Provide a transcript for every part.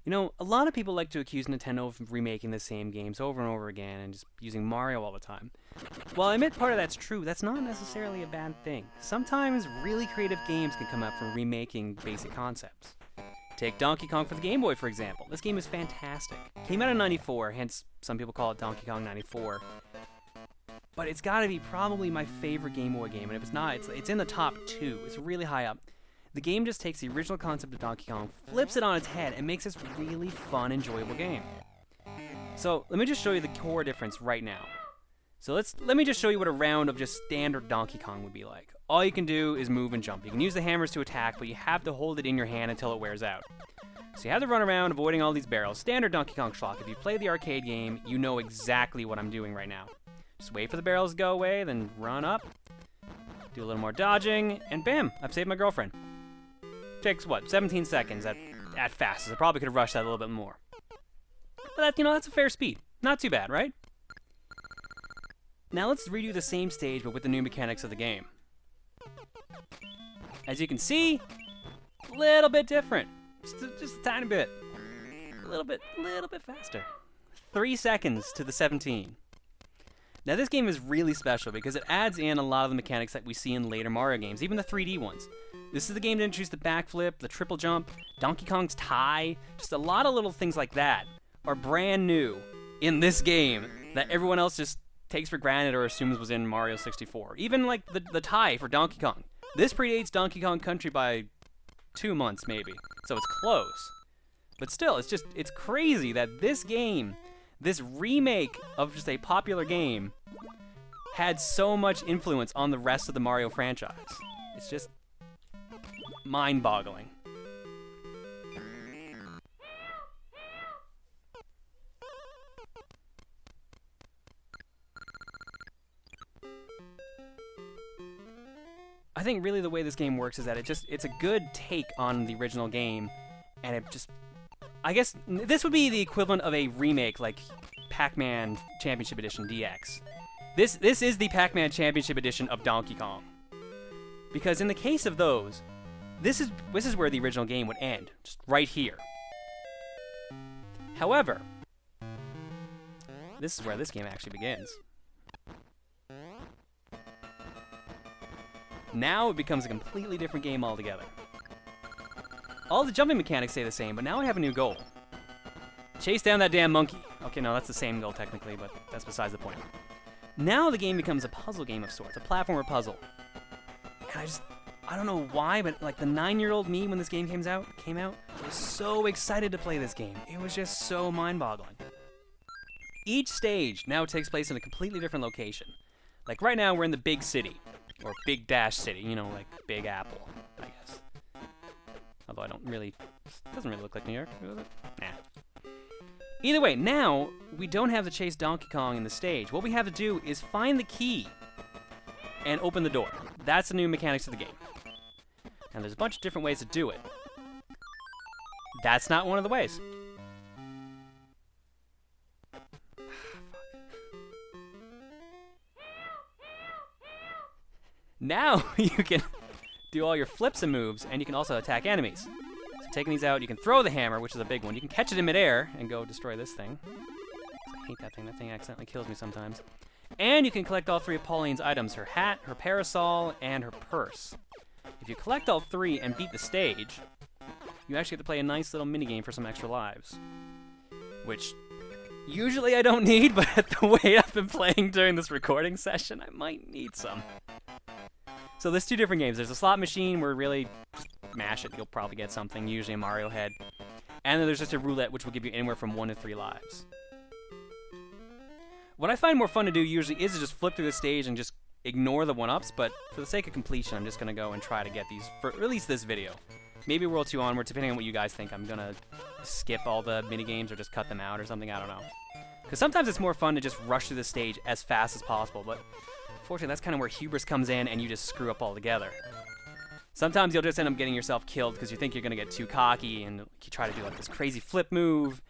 You know, a lot of people like to accuse Nintendo of remaking the same games over and over again and just using Mario all the time. While I admit part of that's true, that's not necessarily a bad thing. Sometimes really creative games can come out from remaking basic concepts. Take Donkey Kong for the Game Boy, for example. This game is fantastic. Came out in '94, hence some people call it Donkey Kong 94. But it's got to be probably my favorite Game Boy game, and if it's not, it's in the top 2. It's really high up. The game just takes the original concept of Donkey Kong, flips it on its head, and makes this really fun, enjoyable game. So let me just show you the core difference right now. So let me just show you what a round of just standard Donkey Kong would be like. All you can do is move and jump. You can use the hammers to attack, but you have to hold it in your hand until it wears out. So you have to run around avoiding all these barrels. Standard Donkey Kong schlock. If you play the arcade game, you know exactly what I'm doing right now. Just wait for the barrels to go away, then run up, do a little more dodging, and bam, I've saved my girlfriend. Takes, what, 17 seconds at fastest. I probably could have rushed that a little bit more. But that's a fair speed. Not too bad, right? Now let's redo the same stage, but with the new mechanics of the game. As you can see, a little bit different. Just a tiny bit. A little bit faster. 3 seconds to the 17. Now this game is really special because it adds in a lot of the mechanics that we see in later Mario games, even the 3D ones. This is the game to introduce the backflip, the triple jump, Donkey Kong's tie, just a lot of little things like that are brand new in this game that everyone else just takes for granted or assumes was in Mario 64. Even like the tie for Donkey Kong. This predates Donkey Kong Country by 2 months maybe, so it's close. But still, it's crazy that this game, this remake of just a popular game, had so much influence on the rest of the Mario franchise. It's just mind-boggling. I think really the way this game works is that it's a good take on the original game, and it just, I guess this would be the equivalent of a remake like Pac-Man Championship Edition DX. This is the Pac-Man Championship Edition of Donkey Kong. Because in the case of those, this is where the original game would end, just right here. However, this is where this game actually begins. Now it becomes a completely different game altogether. All the jumping mechanics stay the same, but now I have a new goal. Chase down that damn monkey. Okay, no, that's the same goal technically, but that's besides the point. Now the game becomes a puzzle game of sorts, a platformer puzzle. And I don't know why, but like the 9-year-old me when this game came out, was so excited to play this game. It was just so mind-boggling. Each stage now takes place in a completely different location. Like right now we're in the big city, or Big Dash City, you know, like Big Apple, I guess. Although it doesn't really look like New York, does it? Nah. Either way, now we don't have to chase Donkey Kong in the stage. What we have to do is find the key and open the door. That's the new mechanics of the game. And there's a bunch of different ways to do it. That's not one of the ways. Now you can do all your flips and moves, and you can also attack enemies. So taking these out, you can throw the hammer, which is a big one. You can catch it in midair and go destroy this thing. I hate that thing. That thing accidentally kills me sometimes. And you can collect all 3 of Pauline's items, her hat, her parasol, and her purse. If you collect all 3 and beat the stage, you actually get to play a nice little minigame for some extra lives. Which, usually I don't need, but at the way I've been playing during this recording session, I might need some. So there's 2 different games. There's a slot machine where really just mash it, you'll probably get something, usually a Mario head. And then there's just a roulette, which will give you anywhere from 1 to 3 lives. What I find more fun to do usually is to just flip through the stage and just ignore the 1-ups, but for the sake of completion, I'm just going to go and try to get these for at least this video. Maybe World 2 onward, depending on what you guys think. I'm going to skip all the minigames or just cut them out or something, I don't know. Because sometimes it's more fun to just rush through the stage as fast as possible, but unfortunately that's kind of where hubris comes in and you just screw up altogether. Sometimes you'll just end up getting yourself killed because you think you're going to get too cocky and you try to do like this crazy flip move,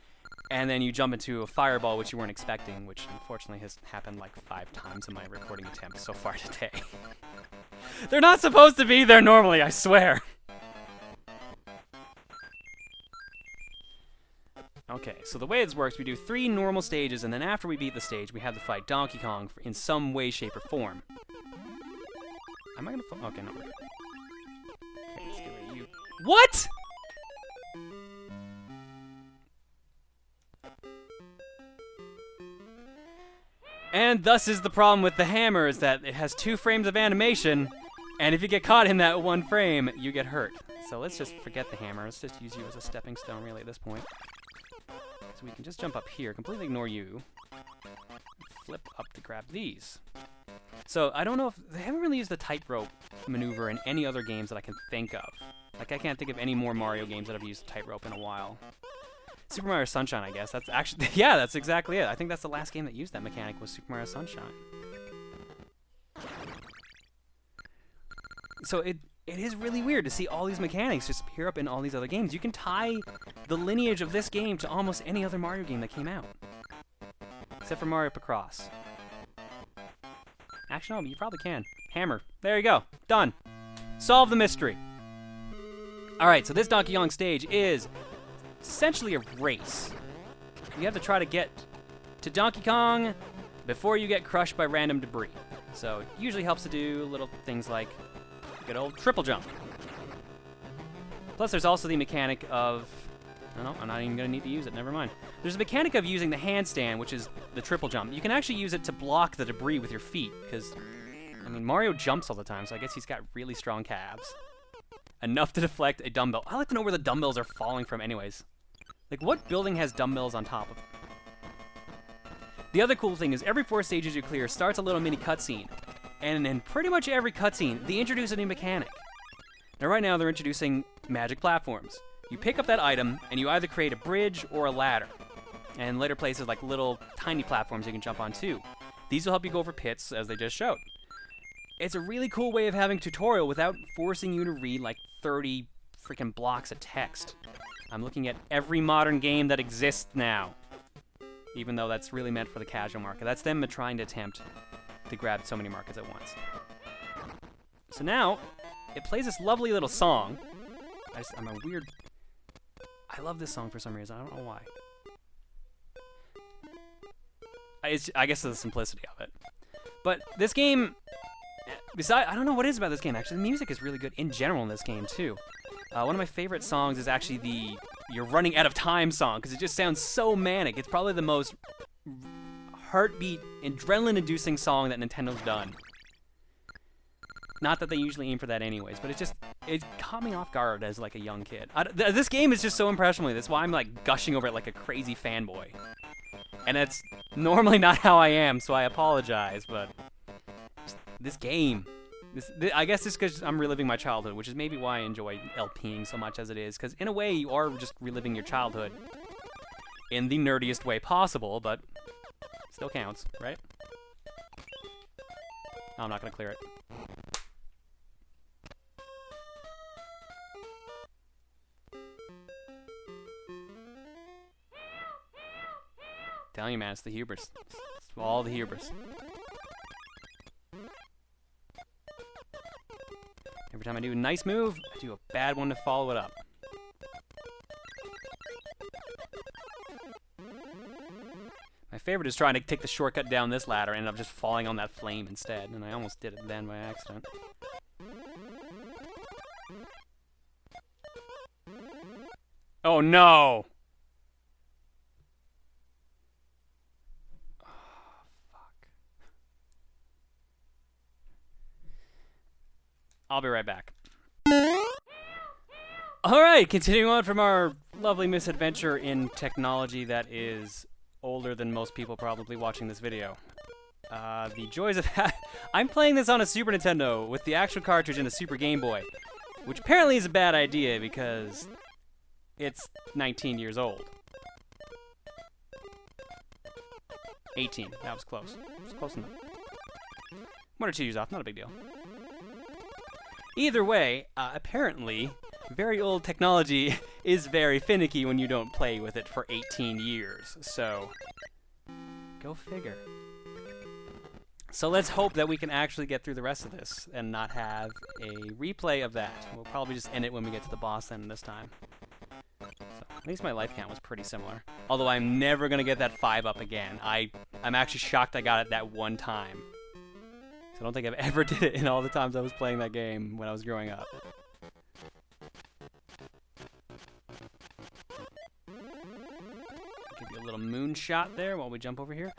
and then you jump into a fireball which you weren't expecting, which unfortunately has happened like 5 times in my recording attempts so far today. They're not supposed to be there normally, I swear. Okay, so the way this works, we do 3 normal stages, and then after we beat the stage, we have to fight Donkey Kong in some way, shape, or form. Am I gonna okay, no. Okay, let's get rid of you. What?! And thus is the problem with the hammer, is that it has 2 frames of animation, and if you get caught in that 1 frame, you get hurt. So let's just forget the hammer. Let's just use you as a stepping stone, really, at this point. So we can just jump up here, completely ignore you, flip up to grab these. So I don't know if they haven't really used the tightrope maneuver in any other games that I can think of. Like, I can't think of any more Mario games that have used tightrope in a while. Super Mario Sunshine, I guess. That's actually, yeah, that's exactly it. I think that's the last game that used that mechanic was Super Mario Sunshine. So it is really weird to see all these mechanics just appear up in all these other games. You can tie the lineage of this game to almost any other Mario game that came out. Except for Mario Picross. Actually, no, you probably can. Hammer. There you go. Done. Solve the mystery. Alright, so this Donkey Kong stage is essentially a race. You have to try to get to Donkey Kong before you get crushed by random debris. So it usually helps to do little things like good old triple jump. Plus there's also the mechanic of, no, I'm not even going to need to use it, never mind. There's a mechanic of using the handstand, which is the triple jump. You can actually use it to block the debris with your feet, because, I mean, Mario jumps all the time, so I guess he's got really strong calves. Enough to deflect a dumbbell. I like to know where the dumbbells are falling from anyways. Like, what building has dumbbells on top of it? The other cool thing is every 4 stages you clear starts a little mini cutscene. And in pretty much every cutscene, they introduce a new mechanic. Now right now they're introducing magic platforms. You pick up that item, and you either create a bridge or a ladder. And later places like little tiny platforms you can jump on too. These will help you go over pits, as they just showed. It's a really cool way of having a tutorial without forcing you to read like 30 freaking blocks of text. I'm looking at every modern game that exists now. Even though that's really meant for the casual market. That's them trying to attempt to grab so many markets at once. So now, it plays this lovely little song. I love this song for some reason. I don't know why. I guess it's the simplicity of it. But this game, I don't know what it is about this game, actually. The music is really good in general in this game, too. One of my favorite songs is actually the You're Running Out of Time song, because it just sounds so manic. It's probably the most heartbeat, adrenaline-inducing song that Nintendo's done. Not that they usually aim for that anyways, but it caught me off guard as like a young kid. This game is just so impressive with me. That's why I'm like gushing over it like a crazy fanboy. And that's normally not how I am, so I apologize, but this game, I guess it's because I'm reliving my childhood, which is maybe why I enjoy LPing so much as it is, because in a way you are just reliving your childhood in the nerdiest way possible, but still counts, right? Oh, I'm not going to clear it. Telling you, man, it's the hubris. It's all the hubris. Every time I do a nice move, I do a bad one to follow it up. My favorite is trying to take the shortcut down this ladder and end up just falling on that flame instead, and I almost did it then by accident. Oh no! I'll be right back. Alright, continuing on from our lovely misadventure in technology that is older than most people probably watching this video. The joys of that. I'm playing this on a Super Nintendo with the actual cartridge and a Super Game Boy, which apparently is a bad idea because it's 19 years old. 18. That was close. It was close enough. 1 or 2 years off, not a big deal. Either way, apparently, very old technology is very finicky when you don't play with it for 18 years. So, go figure. So let's hope that we can actually get through the rest of this and not have a replay of that. We'll probably just end it when we get to the boss end this time. So at least my life count was pretty similar. Although I'm never going to get that 5 up again. I'm actually shocked I got it that one time. So I don't think I've ever did it in all the times I was playing that game when I was growing up. Give you a little moonshot there while we jump over here.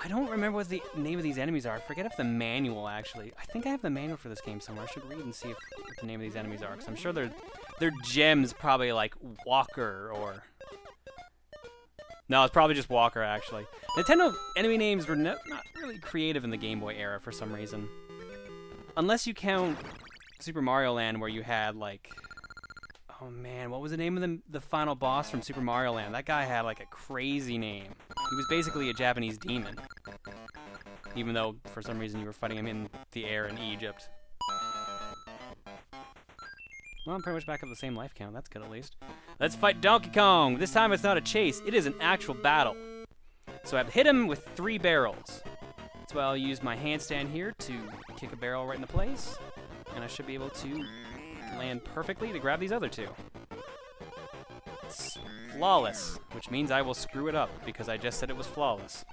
I don't remember what the name of these enemies are. I forget if the manual, actually. I think I have the manual for this game somewhere. I should read and see what the name of these enemies are, because I'm sure they're gems, probably like Walker or... No, it's probably just Walker, actually. Nintendo enemy names were not really creative in the Game Boy era for some reason. Unless you count Super Mario Land, where you had, like... Oh, man, what was the name of the final boss from Super Mario Land? That guy had, like, a crazy name. He was basically a Japanese demon. Even though, for some reason, you were fighting him in the air in Egypt. Well, I'm pretty much back up the same life count. That's good, at least. Let's fight Donkey Kong! This time it's not a chase. It is an actual battle. So I've hit him with 3 barrels. That's why I'll use my handstand here to kick a barrel right into place. And I should be able to land perfectly to grab these other 2. It's flawless, which means I will screw it up because I just said it was flawless.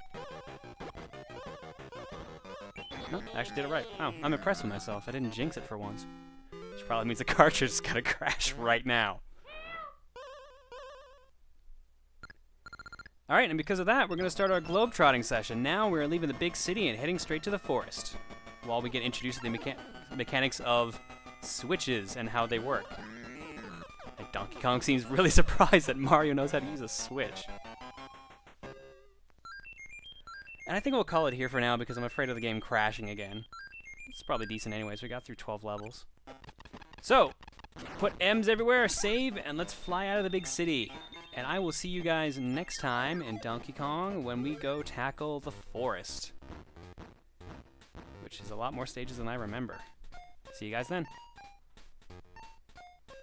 No, I actually did it right. Oh, I'm impressed with myself. I didn't jinx it for once. Which probably means the cartridge is gonna crash right now. Alright, and because of that, we're gonna start our globe-trotting session. Now we're leaving the big city and heading straight to the forest, while we get introduced to the mechanics of switches and how they work. Like, Donkey Kong seems really surprised that Mario knows how to use a switch. And I think we'll call it here for now because I'm afraid of the game crashing again. It's probably decent anyways. We got through 12 levels. So, put M's everywhere, save, and let's fly out of the big city. And I will see you guys next time in Donkey Kong when we go tackle the forest. Which is a lot more stages than I remember. See you guys then.